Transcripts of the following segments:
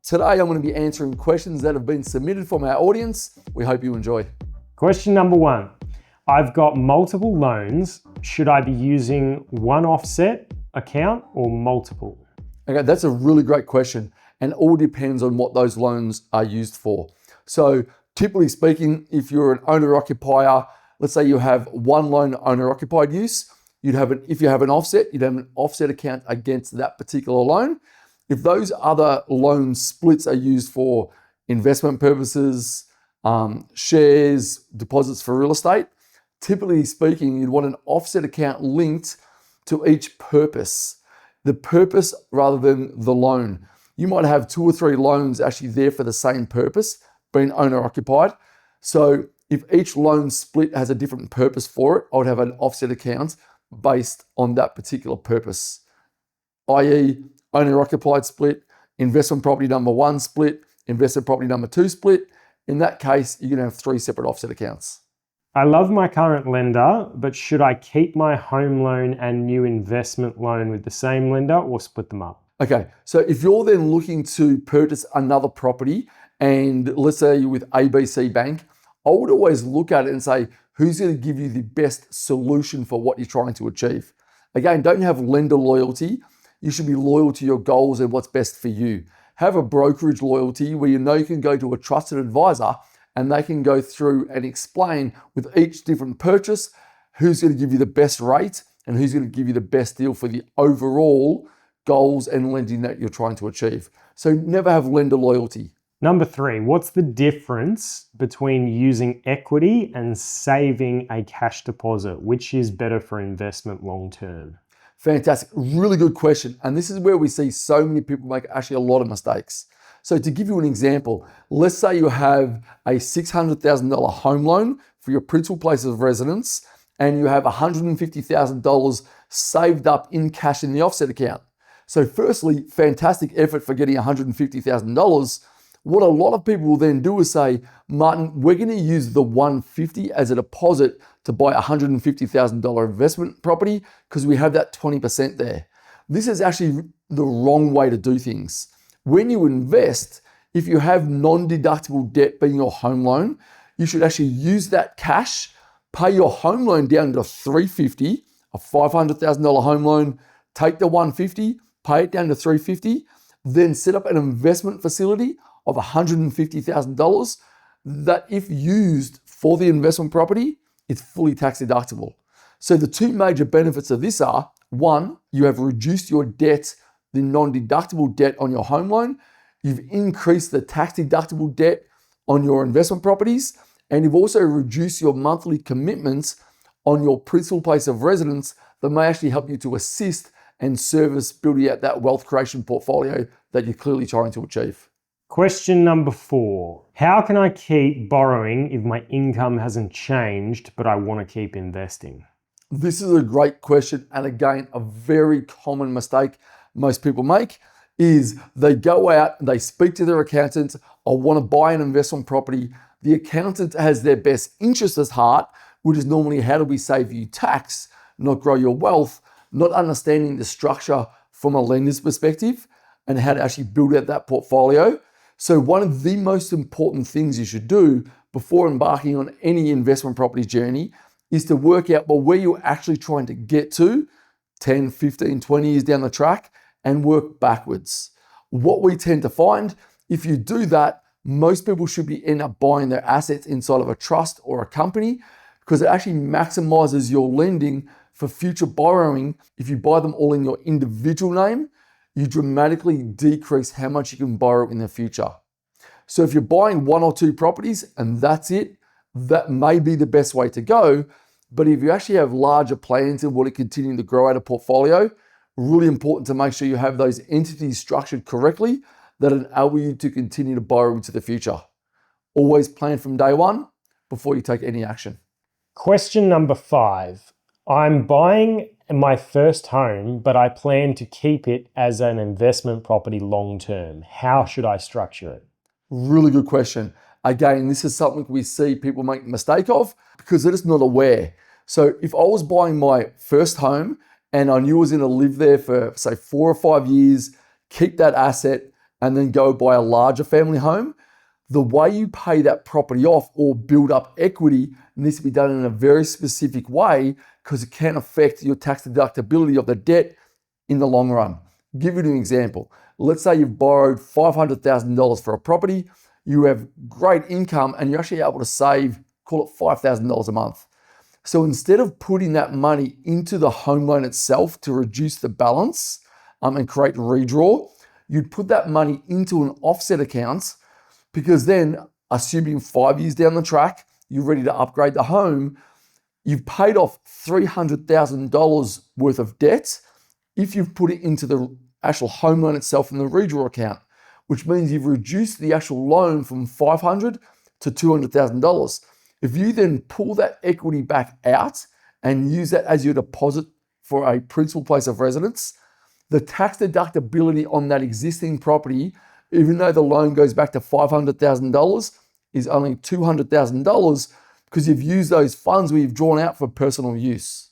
Today I'm going to be answering questions that have been submitted from our audience. We hope you enjoy. Question number 1. I've got multiple loans. Should I be using one offset account or multiple? Okay, that's a really great question, and all depends on what those loans are used for. So typically speaking, if you're an owner-occupier, let's say you have one loan owner-occupied use, if you have an offset, you'd have an offset account against that particular loan. If those other loan splits are used for investment purposes, shares, deposits for real estate, typically speaking, you'd want an offset account linked to each purpose. The purpose rather than the loan. You might have 2 or 3 loans actually there for the same purpose, being owner occupied. So if each loan split has a different purpose for it, I would have an offset account based on that particular purpose, i.e. owner occupied split, investment property number 1 split, investment property number 2 split. In that case, you're gonna have 3 separate offset accounts. I love my current lender, but should I keep my home loan and new investment loan with the same lender or split them up? Okay, so if you're then looking to purchase another property, and let's say you're with ABC Bank, I would always look at it and say, who's going to give you the best solution for what you're trying to achieve? Again, don't have lender loyalty. You should be loyal to your goals and what's best for you. Have a brokerage loyalty where you know you can go to a trusted advisor and they can go through and explain with each different purchase who's going to give you the best rate and who's going to give you the best deal for the overall goals and lending that you're trying to achieve. So never have lender loyalty. Number 3, what's the difference between using equity and saving a cash deposit? Which is better for investment long term? Fantastic, really good question. And this is where we see so many people make actually a lot of mistakes. So to give you an example, let's say you have a $600,000 home loan for your principal place of residence and you have $150,000 saved up in cash in the offset account. So firstly, fantastic effort for getting $150,000. What a lot of people will then do is say, Martin, we're going to use the $150 as a deposit to buy a $150,000 investment property because we have that 20% there. This is actually the wrong way to do things. When you invest, if you have non-deductible debt being your home loan, you should actually use that cash, pay your home loan down to $350, a $500,000 home loan, take the $150, pay it down to $350, then set up an investment facility of $150,000 that if used for the investment property, it's fully tax deductible. So the 2 major benefits of this are, 1, you have reduced your debt, the non-deductible debt on your home loan, you've increased the tax deductible debt on your investment properties, and you've also reduced your monthly commitments on your principal place of residence that may actually help you to assist and service building out that wealth creation portfolio that you're clearly trying to achieve. Question number 4. How can I keep borrowing if my income hasn't changed, but I want to keep investing? This is a great question. And again, a very common mistake most people make is they go out and they speak to their accountant, I want to buy an investment property. The accountant has their best interest at heart, which is normally how do we save you tax, not grow your wealth, not understanding the structure from a lender's perspective and how to actually build out that portfolio. So one of the most important things you should do before embarking on any investment property journey is to work out where you're actually trying to get to 10, 15, 20 years down the track and work backwards. What we tend to find, if you do that, most people should end up buying their assets inside of a trust or a company because it actually maximizes your lending for future borrowing. If you buy them all in your individual name, you dramatically decrease how much you can borrow in the future. So if you're buying 1 or 2 properties and that's it, that may be the best way to go. But if you actually have larger plans and want to continue to grow out a portfolio, really important to make sure you have those entities structured correctly that enable you to continue to borrow into the future. Always plan from day one before you take any action. Question number 5. I'm buying my first home, but I plan to keep it as an investment property long term. How should I structure it? Really good question. Again, this is something we see people make a mistake of because they're just not aware. So if I was buying my first home and I knew I was going to live there for say 4 or 5 years, keep that asset and then go buy a larger family home, the way you pay that property off or build up equity needs to be done in a very specific way because it can affect your tax deductibility of the debt in the long run. Give you an example. Let's say you've borrowed $500,000 for a property, you have great income, and you're actually able to save, call it $5,000 a month. So instead of putting that money into the home loan itself to reduce the balance and create redraw, you'd put that money into an offset account, because then, assuming 5 years down the track, you're ready to upgrade the home, you've paid off $300,000 worth of debt if you've put it into the actual home loan itself in the redraw account, which means you've reduced the actual loan from $500,000 to $200,000. If you then pull that equity back out and use that as your deposit for a principal place of residence, the tax deductibility on that existing property, even though the loan goes back to $500,000, is only $200,000 because you've used those funds where you've drawn out for personal use.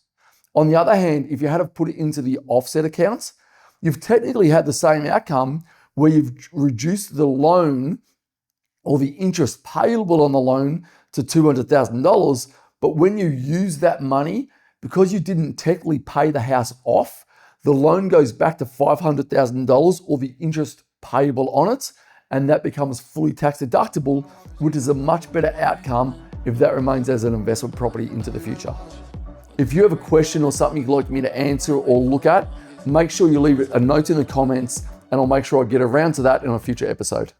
On the other hand, if you had to put it into the offset accounts, you've technically had the same outcome where you've reduced the loan or the interest payable on the loan to $200,000. But when you use that money, because you didn't technically pay the house off, the loan goes back to $500,000 or the interest payable on it, and that becomes fully tax deductible, which is a much better outcome if that remains as an investment property into the future. If you have a question or something you'd like me to answer or look at, make sure you leave a note in the comments and I'll make sure I get around to that in a future episode.